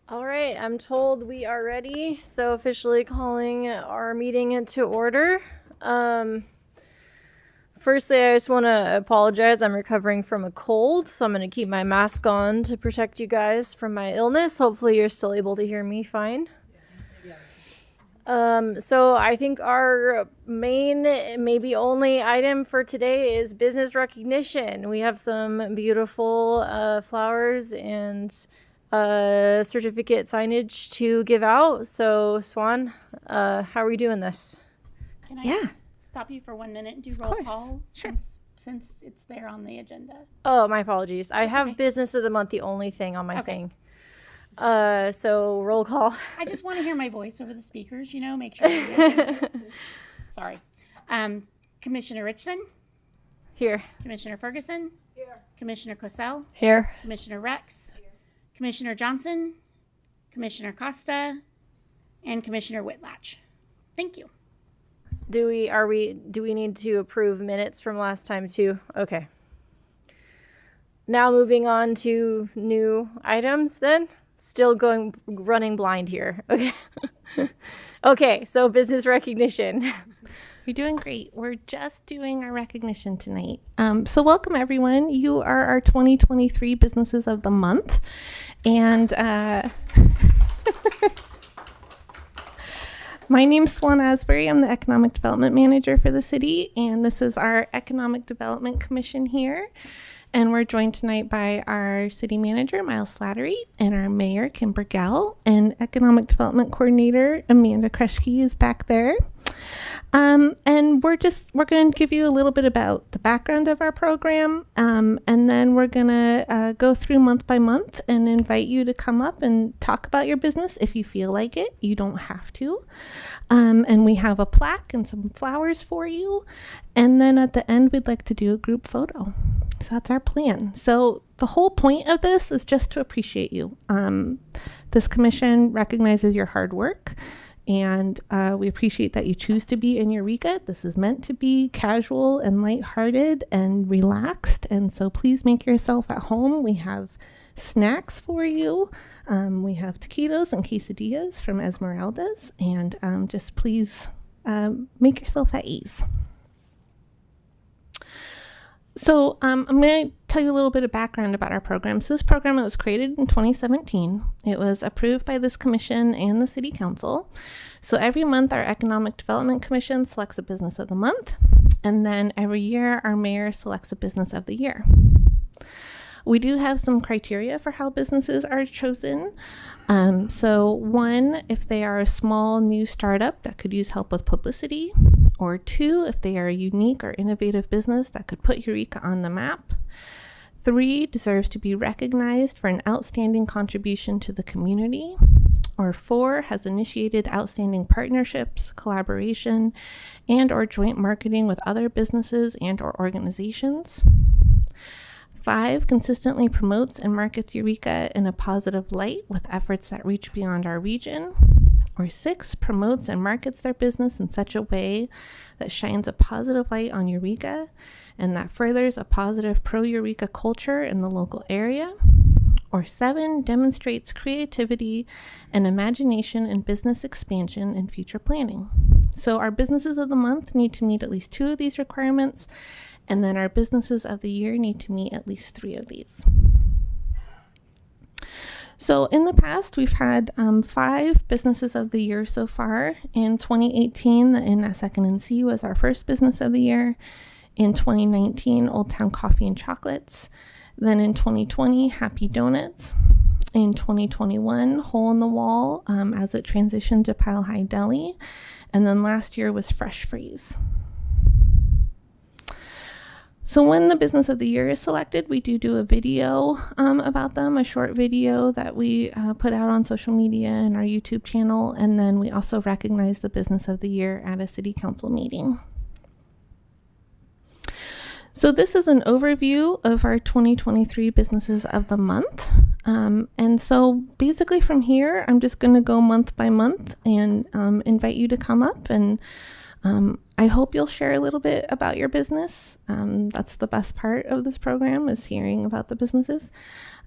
All right, I'm told we are ready, so officially calling our meeting into order. Firstly, I just want to apologize. I'm recovering from a cold, so I'm going to keep my mask on to protect you guys from my illness. Hopefully, you're still able to hear me fine. So I think our main, maybe only item for today is business recognition. We have some beautiful flowers and certificate signage to give out. So Swan, how are we doing this? Can I stop you for 1 minute and do roll call? Sure. Since it's there on the agenda. Oh, my apologies. I have okay. Business of the month, the only thing on my thing. So roll call. I just want to hear my voice over the speakers, make sure. You Sorry. Commissioner Richson? Here. Commissioner Ferguson? Here. Commissioner Cosell? Here. Commissioner Rex? Here. Commissioner Johnson? Commissioner Costa? And Commissioner Whitlatch. Thank you. Do we need to approve minutes from last time too? Okay. Now moving on to new items then. Still running blind here. Okay. Okay, so business recognition. You're doing great. We're just doing our recognition tonight. So welcome everyone. You are our 2023 Businesses of the Month. And my name's Swan Asbury. I'm the Economic Development Manager for the city. And this is our Economic Development Commission here. And we're joined tonight by our city manager, Miles Slattery, and our mayor, Kim Burgell, and economic development coordinator, Amanda Kreschke, is back there. And we're going to give you a little bit about the background of our program. And then we're going to go through month by month and invite you to come up and talk about your business if you feel like it. You don't have to. And we have a plaque and some flowers for you. And then at the end, we'd like to do a group photo. So that's our plan. So the whole point of this is just to appreciate you. This commission recognizes your hard work, and we appreciate that you choose to be in Eureka. This is meant to be casual and lighthearted and relaxed, and so please make yourself at home. We have snacks for you. We have taquitos and quesadillas from Esmeralda's, and just please make yourself at ease. So I'm going to tell you a little bit of background about our program. So this program was created in 2017. It was approved by this commission and the city council. So every month our Economic Development Commission selects a business of the month. And then every year our mayor selects a business of the year. We do have some criteria for how businesses are chosen. So one, if they are a small new startup that could use help with publicity, or two, if they are a unique or innovative business that could put Eureka on the map. 3, deserves to be recognized for an outstanding contribution to the community. Or 4, has initiated outstanding partnerships, collaboration, and or joint marketing with other businesses and or organizations. 5, consistently promotes and markets Eureka in a positive light with efforts that reach beyond our region. Or 6, promotes and markets their business in such a way that shines a positive light on Eureka and that furthers a positive pro-Eureka culture in the local area. Or 7, demonstrates creativity and imagination in business expansion and future planning. So our businesses of the month need to meet at least 2 of these requirements, and then our businesses of the year need to meet at least 3 of these. So in the past, we've had 5 businesses of the year so far. In 2018, the Inn at 2nd and C was our first business of the year. In 2019, Old Town Coffee and Chocolates. Then in 2020, Happy Donuts. In 2021, Hole in the Wall as it transitioned to Pile High Deli. And then last year was Fresh Freeze. So when the business of the year is selected, we do a video about them, a short video that we put out on social media and our YouTube channel. And then we also recognize the business of the year at a city council meeting. So this is an overview of our 2023 businesses of the month. And so basically from here, I'm just going to go month by month and invite you to come up and I hope you'll share a little bit about your business. That's the best part of this program, is hearing about the businesses.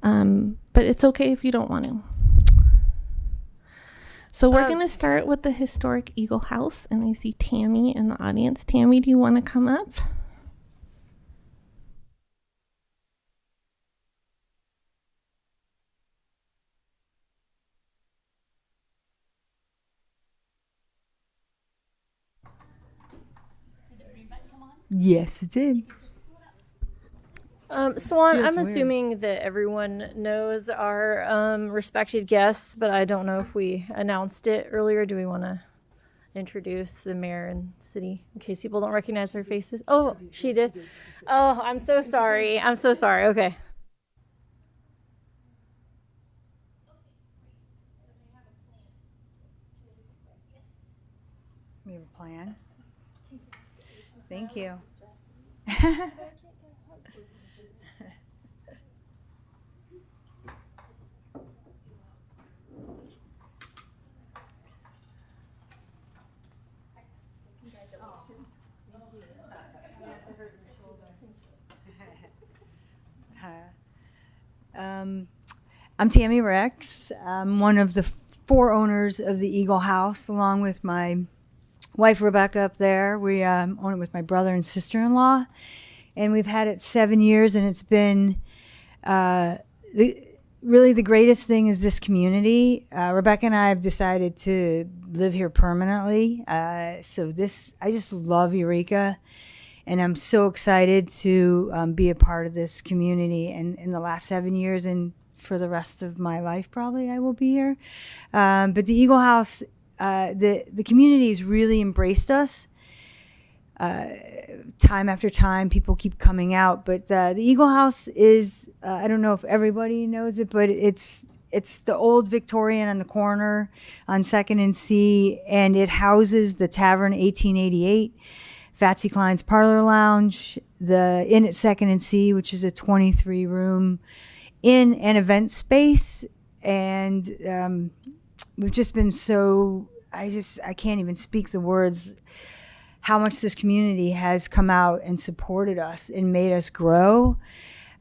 But it's okay if you don't want to. So we're going to start with the historic Eagle House, and I see Tammy in the audience. Tammy, do you want to come up? Yes, it did. Swan, Yes, I'm ma'am. assuming that everyone knows our respected guests, but I don't know if we announced it earlier. Do we want to introduce the mayor and city in case people don't recognize their faces? Oh, she did. Oh, I'm so sorry. I'm so sorry. Okay. We have a plan. Thank you. I'm Tammy Rex. I'm one of the 4 owners of the Eagle House, along with my wife Rebecca up there. We own it with my brother and sister-in-law, and we've had it 7 years, and it's been really the greatest thing is this community. Rebecca and I have decided to live here permanently. I just love Eureka, and I'm so excited to be a part of this community. And in the last 7 years, and for the rest of my life, probably I will be here. But the Eagle House, the community has really embraced us. Time after time, people keep coming out. But the Eagle House is, I don't know if everybody knows it, but it's the old Victorian on the corner on 2nd and C, and it houses the Tavern 1888, Fatsy Klein's Parlor Lounge, the Inn at 2nd and C, which is a 23-room inn and event space. And we've just been so, I can't even speak the words how much this community has come out and supported us and made us grow.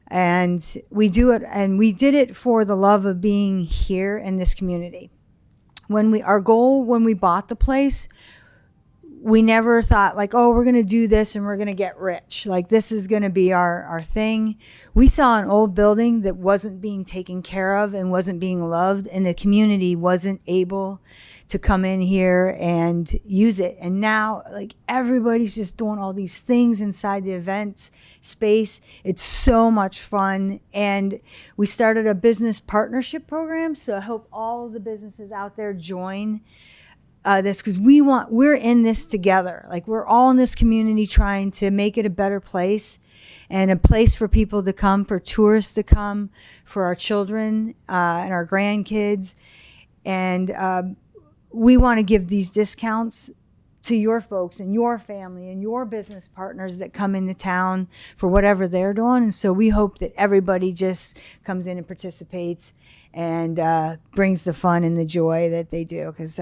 And we do it, and we did it for the love of being here in this community. Our goal when we bought the place, we never thought like, oh, we're going to do this and we're going to get rich. Like, this is going to be our thing. We saw an old building that wasn't being taken care of and wasn't being loved, and the community wasn't able to come in here and use it. And now, like, everybody's just doing all these things inside the event space. It's so much fun. And we started a business partnership program. So I hope all of the businesses out there join this, because we're in this together. Like, we're all in this community trying to make it a better place, and a place for people to come, for tourists to come, for our children and our grandkids. And we want to give these discounts to your folks and your family and your business partners that come into town for whatever they're doing. And so we hope that everybody just comes in and participates and brings the fun and the joy that they do. Because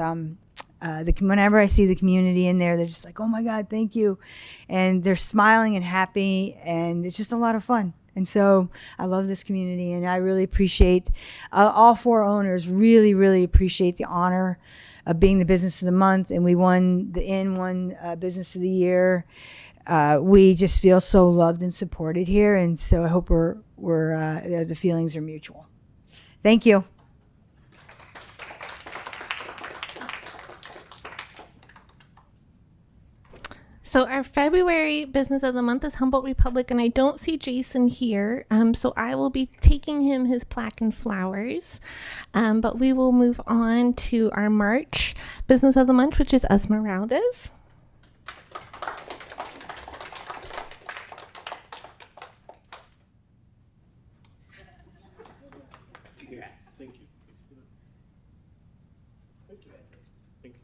whenever I see the community in there, they're just like, oh my God, thank you. And they're smiling and happy, and it's just a lot of fun. And so I love this community, and I really appreciate all 4 owners really, really appreciate the honor of being the business of the month. And the inn won business of the year. We just feel so loved and supported here. And so I hope the feelings are mutual. Thank you. So our February business of the month is Humboldt Republic, and I don't see Jason here, so I will be taking him his plaque and flowers. But we will move on to our March business of the month, which is Esmeralda's. Congrats. Thank you. Thank you. Thank you.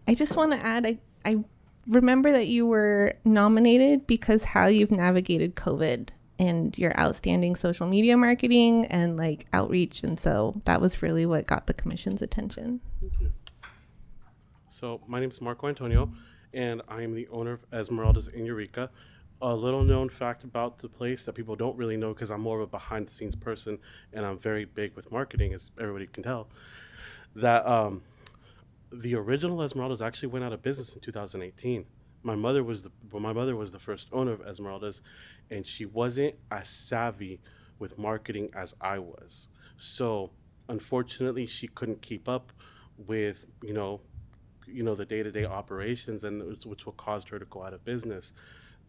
I just want to add, I remember that you were nominated because how you've navigated COVID and your outstanding social media marketing and like outreach. And so that was really what got the commission's attention. Thank you. So my name is Marco Antonio, and I am the owner of Esmeralda's in Eureka. A little known fact about the place that people don't really know, because I'm more of a behind the scenes person and I'm very big with marketing, as everybody can tell. that the original Esmeraldas actually went out of business in 2018. My mother was the first owner of Esmeraldas, and she wasn't as savvy with marketing as I was. So unfortunately, she couldn't keep up with the day-to-day operations, and which what caused her to go out of business.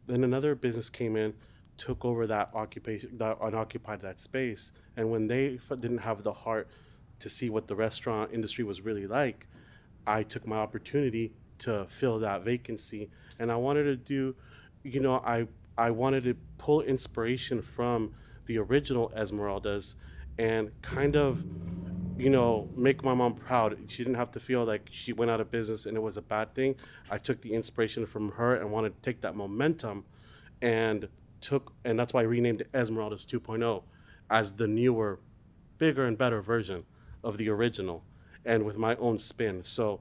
Then another business came in, took over that occupation, that unoccupied that space, and when they didn't have the heart to see what the restaurant industry was really like, I took my opportunity to fill that vacancy, and I wanted to do, I wanted to pull inspiration from the original Esmeraldas, and kind of, make my mom proud. She didn't have to feel like she went out of business and it was a bad thing. I took the inspiration from her and wanted to take that momentum, and and that's why I renamed it Esmeraldas 2.0 as the newer, bigger and better version of the original, and with my own spin. So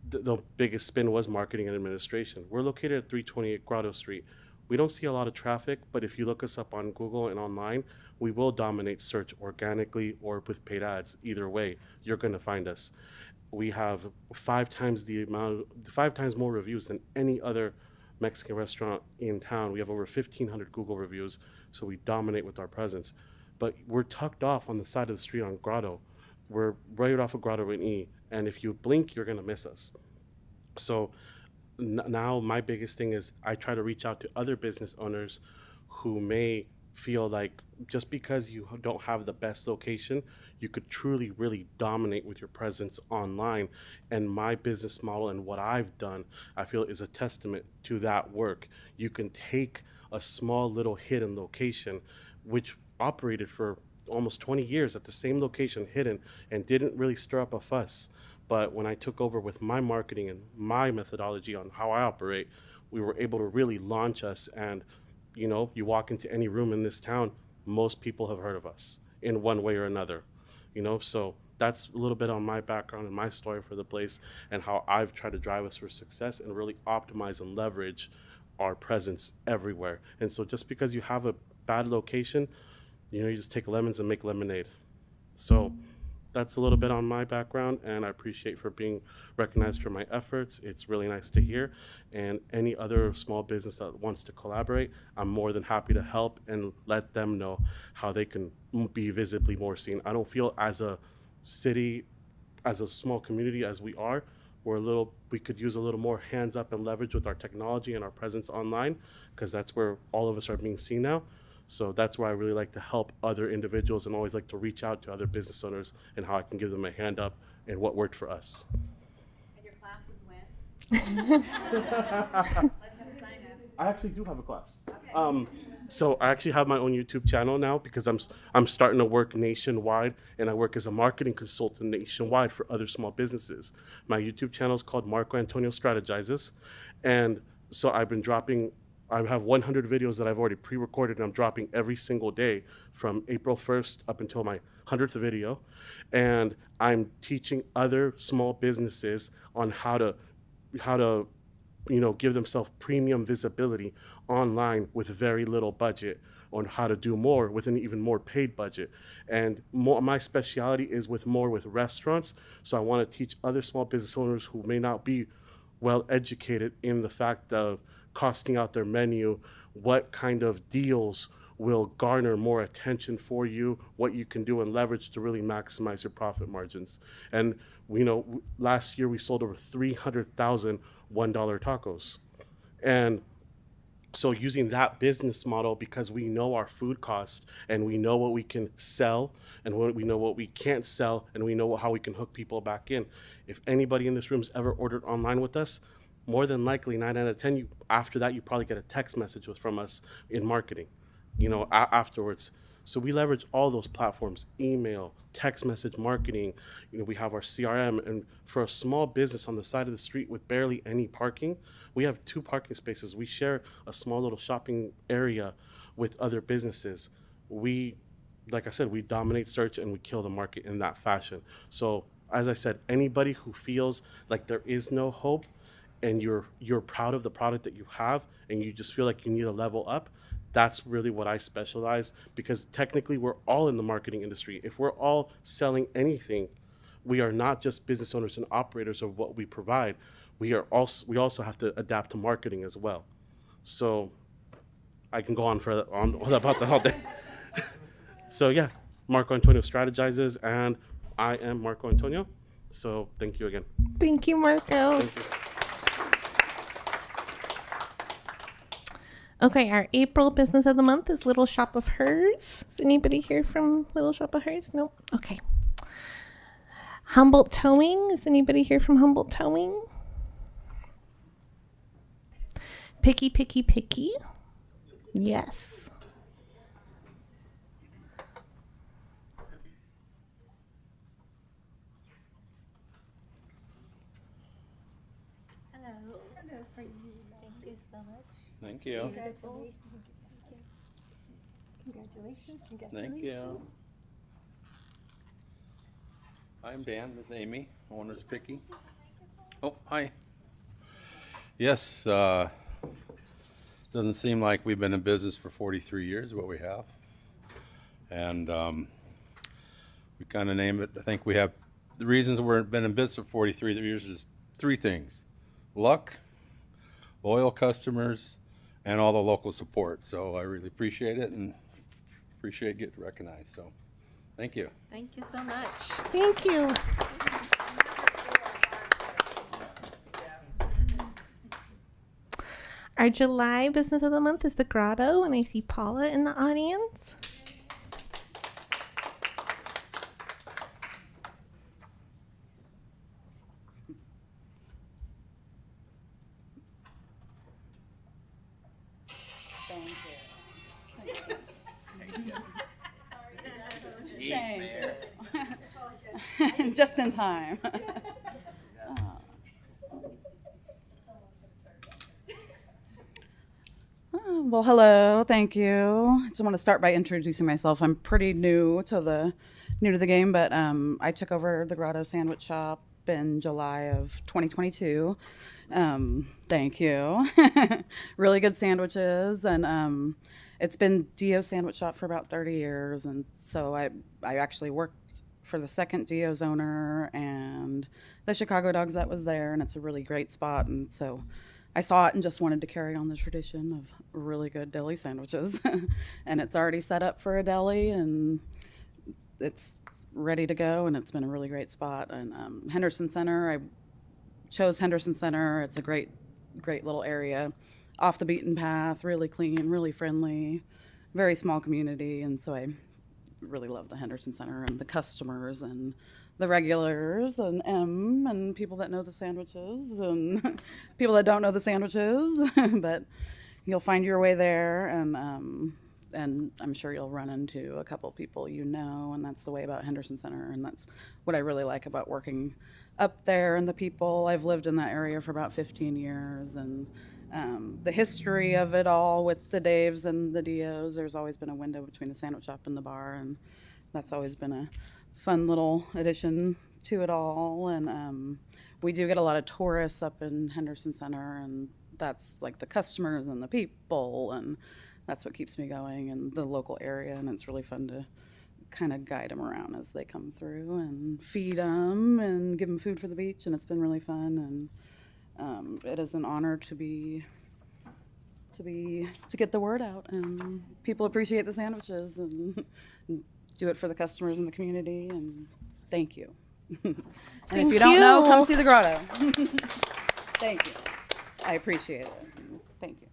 the biggest spin was marketing and administration. We're located at 328 Grotto Street. We don't see a lot of traffic, but if you look us up on Google and online, we will dominate search organically or with paid ads. Either way, you're going to find us. We have 5 times more reviews than any other Mexican restaurant in town. We have over 1,500 Google reviews, so we dominate with our presence. But we're tucked off on the side of the street on Grotto. We're right off of Grotto and E, and if you blink, you're gonna miss us. So now my biggest thing is I try to reach out to other business owners who may feel like just because you don't have the best location, you could truly really dominate with your presence online. And my business model and what I've done, I feel, is a testament to that work. You can take a small little hidden location, which operated for almost 20 years at the same location, hidden, and didn't really stir up a fuss. But when I took over with my marketing and my methodology on how I operate, we were able to really launch us. And, you walk into any room in this town, most people have heard of us in one way or another. So that's a little bit on my background and my story for the place, and how I've tried to drive us for success and really optimize and leverage our presence everywhere. And so just because you have a bad location, you just take lemons and make lemonade. So that's a little bit on my background, and I appreciate for being recognized for my efforts. It's really nice to hear. And any other small business that wants to collaborate, I'm more than happy to help and let them know how they can be visibly more seen. I don't feel as a city, as a small community as we are, we could use a little more hands up and leverage with our technology and our presence online, because that's where all of us are being seen now. So that's where I really like to help other individuals, and always like to reach out to other business owners and how I can give them a hand up and what worked for us. And your classes when? Let's have a sign up. I actually do have a class. Okay. So I actually have my own YouTube channel now, because I'm starting to work nationwide, and I work as a marketing consultant nationwide for other small businesses. My YouTube channel is called Marco Antonio Strategizes, and so I have 100 videos that I've already pre-recorded, and I'm dropping every single day from April 1st up until my 100th video. And I'm teaching other small businesses on how to give themselves premium visibility online with very little budget, on how to do more with an even more paid budget. And my specialty is with restaurants. So I want to teach other small business owners who may not be well educated in the fact of costing out their menu, what kind of deals will garner more attention for you, what you can do and leverage to really maximize your profit margins. And last year we sold over 300,000 $1 tacos. And so using that business model, because we know our food costs and we know what we can sell and we know what we can't sell, and we know how we can hook people back in. If anybody in this room's ever ordered online with us, more than likely 9 out of 10, after that you probably get a text message from us in marketing, afterwards. So we leverage all those platforms: email, text message marketing. We have our CRM, and for a small business on the side of the street with barely any parking, we have 2 parking spaces. We share a small little shopping area with other businesses. Like I said, we dominate search and we kill the market in that fashion. So as I said, anybody who feels like there is no hope, and you're proud of the product that you have, and you just feel like you need to level up, that's really what I specialize, because technically we're all in the marketing industry. If we're all selling anything, we are not just business owners and operators of what we provide. We also have to adapt to marketing as well. So I can go on about that all day. So yeah, Marco Antonio strategizes, and I am Marco Antonio. So thank you again. Thank you, Marco. Thank you. Okay, our April business of the month is Little Shop of Hers. Is anybody here from Little Shop of Hers? No? Okay. Humboldt Towing. Is anybody here from Humboldt Towing? Picky, Picky, Picky. Yes. Hello. Hello for you. Thank you so much. Thank you. Congratulations. Congratulations. Congratulations. Thank you. I'm Dan with Amy, owner's Picky. Oh, hi. Yes, doesn't seem like we've been in business for 43 years, but we have. And we kind of name it, I think we have, the reasons we've been in business for 43 years is three things: luck, loyal customers, and all the local support. So I really appreciate it and appreciate getting recognized. So thank you. Thank you so much. Thank you. Our July business of the month is the Grotto, and I see Paula in the audience. Just in time. Well, hello, thank you. I just want to start by introducing myself. I'm pretty new to the game, but I took over the Grotto Sandwich Shop in July of 2022. Thank you. Really good sandwiches, and it's been Dio Sandwich Shop for about 30 years, and so I actually worked for the second Dio's owner and the Chicago Dogs that was there, and it's a really great spot, and so I saw it and just wanted to carry on the tradition of really good deli sandwiches. And it's already set up for a deli, and it's ready to go, and it's been a really great spot. And Henderson Center, I chose Henderson Center. It's a great little area, off the beaten path, really clean, really friendly, very small community, and so I really love the Henderson Center and the customers and the regulars and people that know the sandwiches and people that don't know the sandwiches, but you'll find your way there, and I'm sure you'll run into a couple people you know, and that's the way about Henderson Center, and that's what I really like about working up there and the people. I've lived in that area for about 15 years, and the history of it all with the Daves and the Dios, there's always been a window between the sandwich shop and the bar, and that's always been a fun little addition to it all. And we do get a lot of tourists up in Henderson Center, and that's like the customers and the people, and that's what keeps me going, and the local area, and it's really fun to kind of guide them around as they come through and feed them and give them food for the beach, and it's been really fun. And it is an honor to get the word out, and people appreciate the sandwiches and do it for the customers in the community, and thank you. And if you don't know, come see the Grotto. Thank you. I appreciate it. Thank you.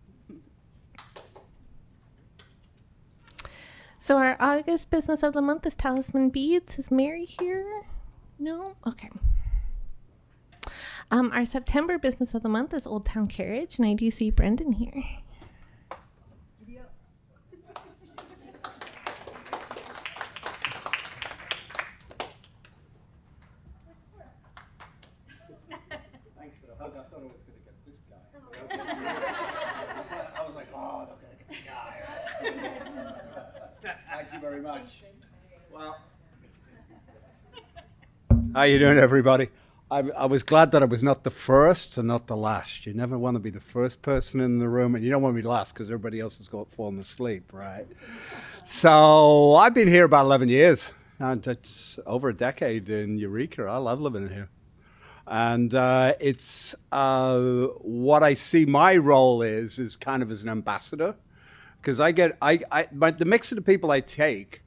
So our August business of the month is Talisman Beads. Is Mary here? No? Okay. Our September business of the month is Old Town Carriage, and I do see Brendan here. Thanks for the hug. I thought I was going to get this guy. I was like, oh, they're going to get the guy. Thank you very much. Well, how you doing, everybody? I was glad that I was not the first and not the last. You never want to be the first person in the room, and you don't want to be last because everybody else has fallen asleep, right? So I've been here about 11 years. and it's over a decade in Eureka. I love living here. And it's what I see my role is kind of as an ambassador, because the mix of the people I take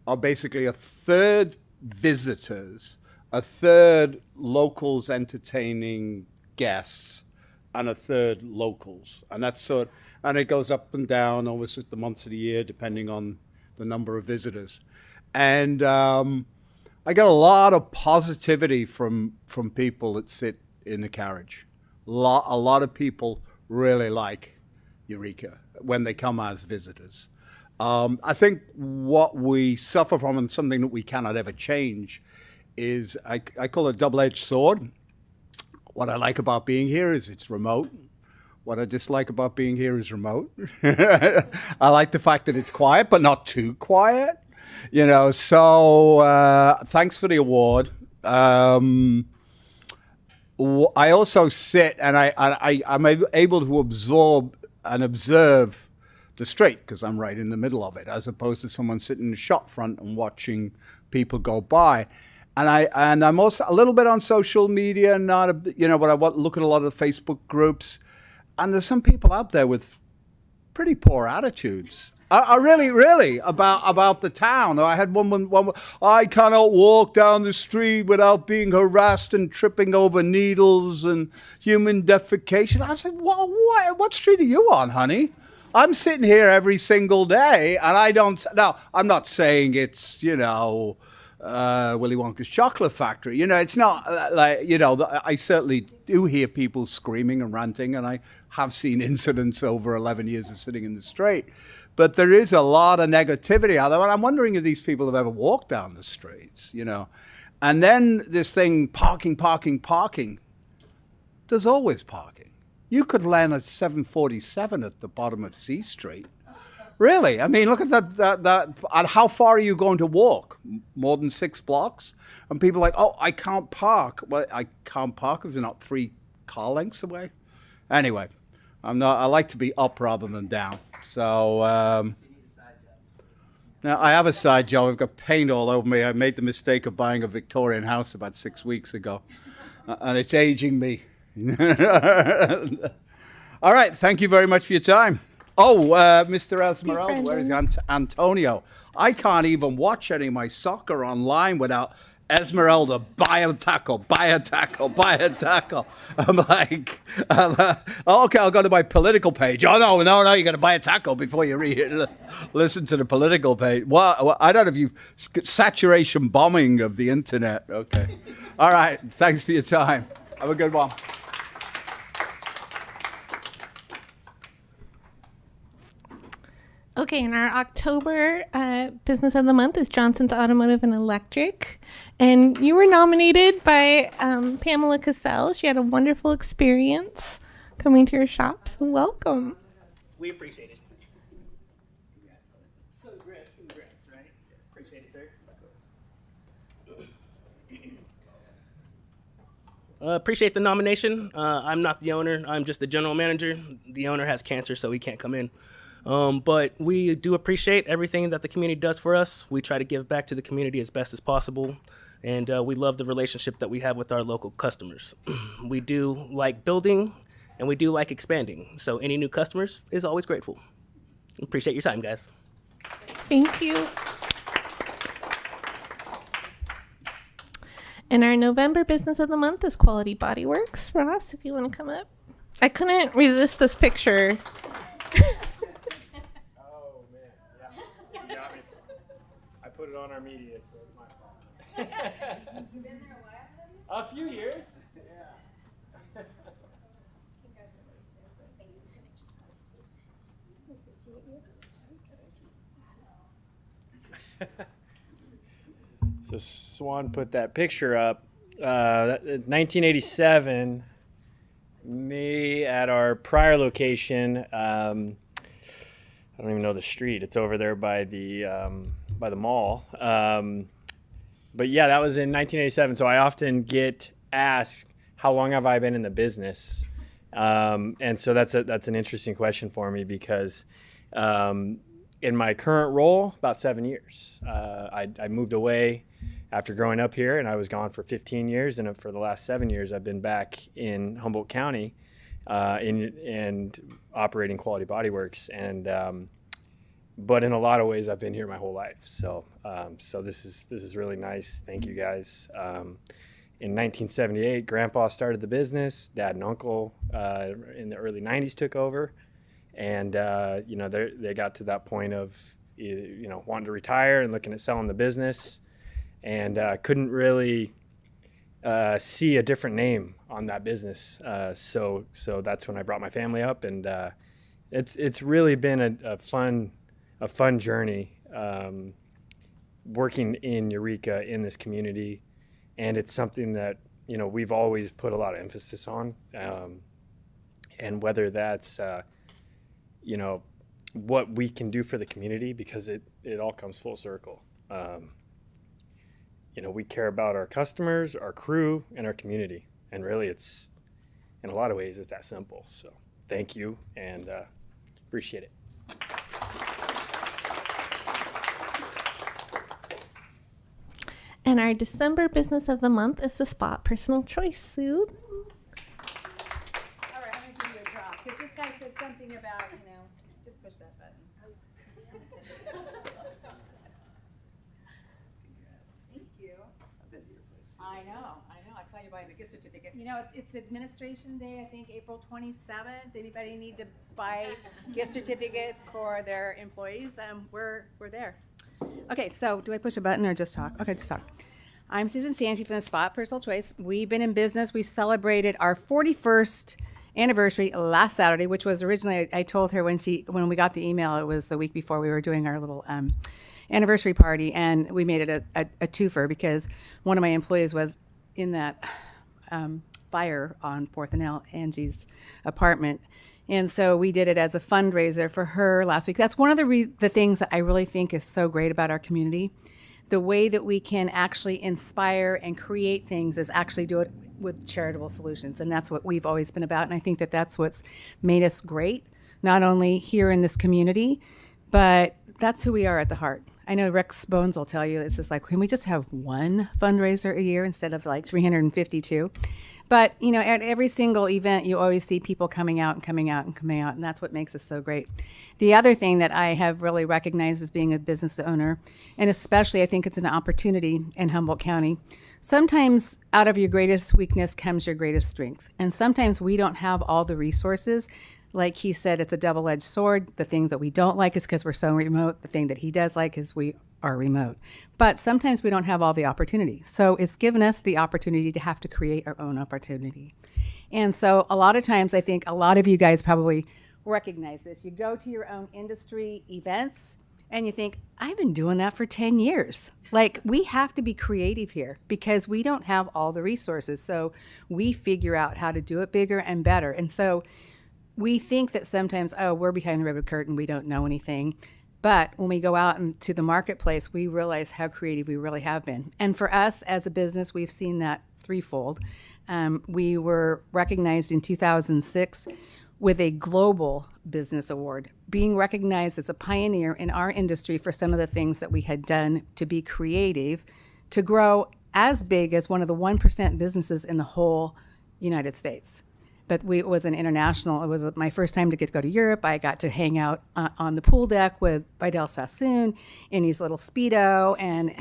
are basically a third visitors, a third locals entertaining guests, and a third locals. And and it goes up and down always with the months of the year, depending on the number of visitors. And I get a lot of positivity from people that sit in the carriage. A lot of people really like Eureka when they come as visitors. I think what we suffer from, and something that we cannot ever change, is I call it a double-edged sword. What I like about being here is it's remote. What I dislike about being here is remote. I like the fact that it's quiet, but not too quiet. So thanks for the award. I also sit and I'm able to absorb and observe the street because I'm right in the middle of it, as opposed to someone sitting in the shop front and watching people go by. And I'm also a little bit on social media, but I look at a lot of the Facebook groups, and there's some people out there with pretty poor attitudes. I really about the town. I had one, I cannot walk down the street without being harassed and tripping over needles and human defecation. I said, what street are you on, honey? I'm sitting here every single day, and I don't. Now, I'm not saying it's Willy Wonka's chocolate factory. It's not I certainly do hear people screaming and ranting, and I have seen incidents over 11 years of sitting in the street. But there is a lot of negativity out there, and I'm wondering if these people have ever walked down the streets, And then this thing, parking. There's always parking. You could land at 747 at the bottom of C Street. Really? I mean, look at that. And how far are you going to walk? More than 6 blocks? And people are like, oh, I can't park. Well, I can't park if you're not 3 car lengths away. Anyway, I like to be up rather than down. So now I have a side job. I've got paint all over me. I made the mistake of buying a Victorian house about 6 weeks ago, and it's aging me. All right, thank you very much for your time. Oh, Mr. Esmeralda, where is Antonio? I can't even watch any of my soccer online without Esmeralda, buy a tackle. I'm like, okay, I'll go to my political page. Oh, no, you got to buy a tackle before you listen to the political page. Well, I don't know if you, saturation bombing of the internet. Okay. All right, thanks for your time. Have a good one. Okay, and our October Business of the Month is Johnson's Automotive and Electric. And you were nominated by Pamela Cassell. She had a wonderful experience coming to your shop, so welcome. We appreciate it. So congrats, right? Appreciate it, sir. Appreciate the nomination. I'm not the owner. I'm just the general manager. The owner has cancer, so he can't come in. But we do appreciate everything that the community does for us. We try to give back to the community as best as possible. And we love the relationship that we have with our local customers. We do like building, and we do like expanding. So any new customers is always grateful. Appreciate your time, guys. Thank you. And our November Business of the Month is Quality Body Works. Ross, if you want to come up. I couldn't resist this picture. Oh, man. Yeah. You got me. I put it on our media, so it's my fault. You've been there a while? A few years. Yeah. So Swan put that picture up. 1987, me at our prior location. I don't even know the street. It's over there by the mall. But yeah, that was in 1987. So I often get asked, how long have I been in the business? And so that's an interesting question for me because in my current role, about 7 years. I moved away after growing up here, and I was gone for 15 years. And for the last 7 years, I've been back in Humboldt County and operating Quality Body Works. And but in a lot of ways, I've been here my whole life. So so this is really nice. Thank you guys. In 1978, Grandpa started the business. Dad and Uncle in the early 90s took over. And, you know, they got to that point of, you know, wanting to retire and looking at selling the business, and couldn't really see a different name on that business. So that's when I brought my family up, and it's really been a fun journey working in Eureka in this community. And it's something that, you know, we've always put a lot of emphasis on. And whether that's, you know, what we can do for the community, because it all comes full circle. You know, we care about our customers, our crew, and our community. And really, it's, in a lot of ways, it's that simple. So thank you, and appreciate it. And our December business of the month is the Spot Personal Choice Suit. All right, I'm gonna give you a draw, because this guy said something about, you know, just push that button. Thank you. I know, I saw you buying the gift certificate. You know, it's Administration Day, I think, April 27th. Anybody need to buy gift certificates for their employees? We're there. Okay, so do I push a button or just talk? Okay, just talk. I'm Susan Sanchi from the Spot Personal Choice. We've been in business. We celebrated our 41st anniversary last Saturday, which was originally, I told her when we got the email, it was the week before we were doing our little anniversary party, and we made it a twofer because one of my employees was in that fire on 4th and L, Angie's apartment. And so we did it as a fundraiser for her last week. That's one of the things that I really think is so great about our community. The way that we can actually inspire and create things is actually do it with charitable solutions. And that's what we've always been about. And I think that that's what's made us great, not only here in this community, but that's who we are at the heart. I know Rex Bones will tell you, it's just like, can we just have one fundraiser a year instead of like 352? But, you know, at every single event, you always see people coming out and coming out and coming out, and that's what makes us so great. The other thing that I have really recognized as being a business owner, and especially I think it's an opportunity in Humboldt County, sometimes out of your greatest weakness comes your greatest strength. And sometimes we don't have all the resources. Like he said, it's a double-edged sword. The thing that we don't like is because we're so remote. The thing that he does like is we are remote. But sometimes we don't have all the opportunity. So it's given us the opportunity to have to create our own opportunity. And so a lot of times, I think a lot of you guys probably recognize this. You go to your own industry events and you think, I've been doing that for 10 years. Like, we have to be creative here because we don't have all the resources. So we figure out how to do it bigger and better. And so we think that sometimes, oh, we're behind the ribbon curtain, we don't know anything. But when we go out into the marketplace, we realize how creative we really have been. And for us as a business, we've seen that threefold. We were recognized in 2006 with a global business award, being recognized as a pioneer in our industry for some of the things that we had done to be creative, to grow as big as one of the 1% businesses in the whole United States. But it was an international, it was my first time to get to go to Europe. I got to hang out on the pool deck with Vidal Sassoon in his little Speedo, and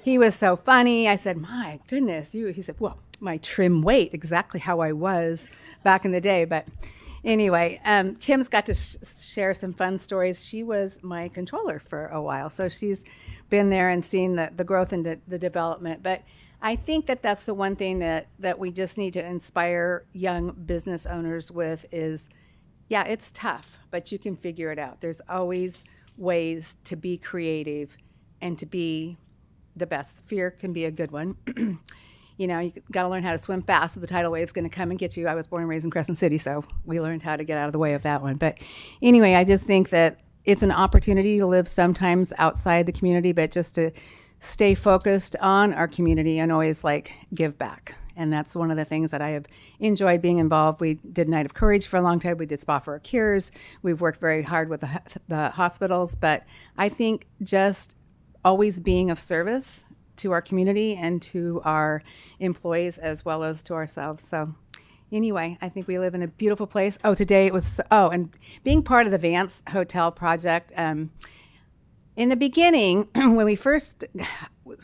he was so funny. I said, my goodness, he said, well, my trim weight, exactly how I was back in the day. But anyway, Kim's got to share some fun stories. She was my controller for a while, so she's been there and seen the growth and the development. But I think that that's the one thing that we just need to inspire young business owners with is, yeah, it's tough, but you can figure it out. There's always ways to be creative and to be the best. Fear can be a good one. You know, you got to learn how to swim fast, so the tidal wave's going to come and get you. I was born and raised in Crescent City, so we learned how to get out of the way of that one. But anyway, I just think that it's an opportunity to live sometimes outside the community, but just to stay focused on our community and always like give back. And that's one of the things that I have enjoyed being involved. We did Night of Courage for a long time. We did Spa for Cures. We've worked very hard with the hospitals. But I think just always being of service to our community and to our employees as well as to ourselves. So anyway, I think we live in a beautiful place. Oh, today it was, and being part of the Vance Hotel project, in the beginning, when we first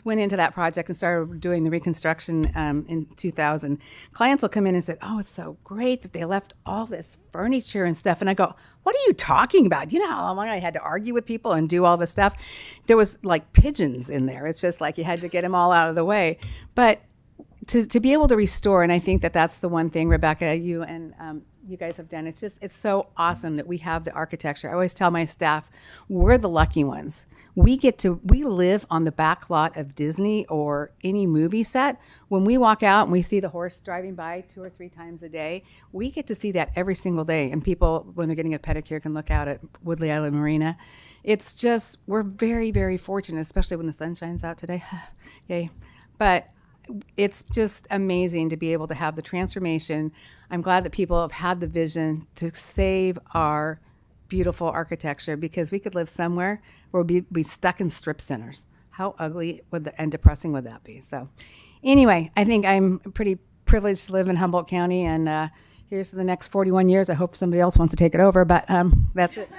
went into that project and started doing the reconstruction in 2000, clients will come in and say, oh, it's so great that they left all this furniture and stuff. And I go, what are you talking about? You know how long I had to argue with people and do all this stuff? There was like pigeons in there. It's just like you had to get them all out of the way. But to be able to restore, and I think that that's the one thing, Rebecca, you and you guys have done. It's so awesome that we have the architecture. I always tell my staff, we're the lucky ones. We live on the back lot of Disney or any movie set. When we walk out and we see the horse driving by 2 or 3 times a day, we get to see that every single day. And people, when they're getting a pedicure, can look out at Woodley Island Marina. It's just, we're very, very fortunate, especially when the sun shines out today. Yay. But it's just amazing to be able to have the transformation. I'm glad that people have had the vision to save our beautiful architecture, because we could live somewhere where we'd be stuck in strip centers. How ugly and depressing would that be? So anyway, I think I'm pretty privileged to live in Humboldt County, and here's the next 41 years. I hope somebody else wants to take it over, but that's it.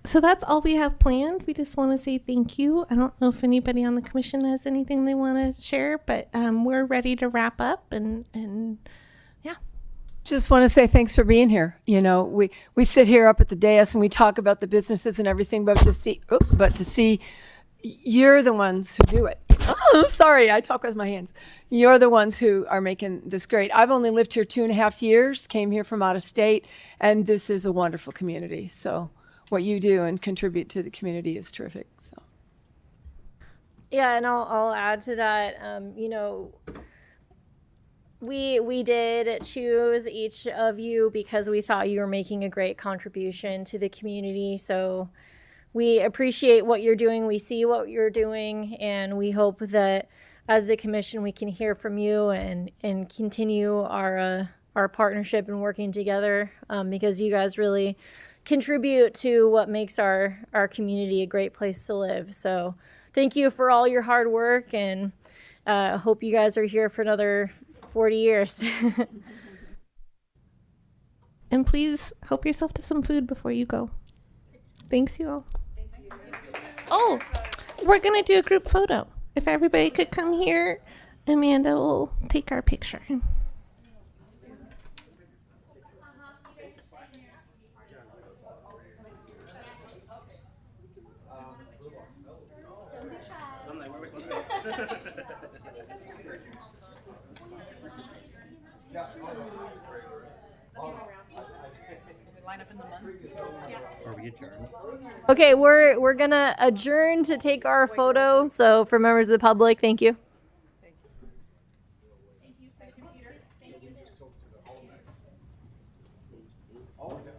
So that's all we have planned. We just want to say thank you. I don't know if anybody on the commission has anything they want to share, but we're ready to wrap up and yeah. Just want to say thanks for being here. You know, we sit here up at the dais and we talk about the businesses and everything, but to see you're the ones who do it. Oh, sorry, I talk with my hands. You're the ones who are making this great. I've only lived here 2.5 years, came here from out of state, and this is a wonderful community. So what you do and contribute to the community is terrific. So, yeah, and I'll add to that. You know, we did choose each of you because we thought you were making a great contribution to the community. So we appreciate what you're doing. We see what you're doing, and we hope that as the commission we can hear from you and continue our partnership and working together, because you guys really contribute to what makes our community a great place to live. So thank you for all your hard work, and hope you guys are here for another 40 years. And please help yourself to some food before you go. Thanks, you all. Oh, we're going to do a group photo. If everybody could come here, Amanda will take our picture. Okay, we're gonna adjourn to take our photo. So for members of the public, thank you. Thank you.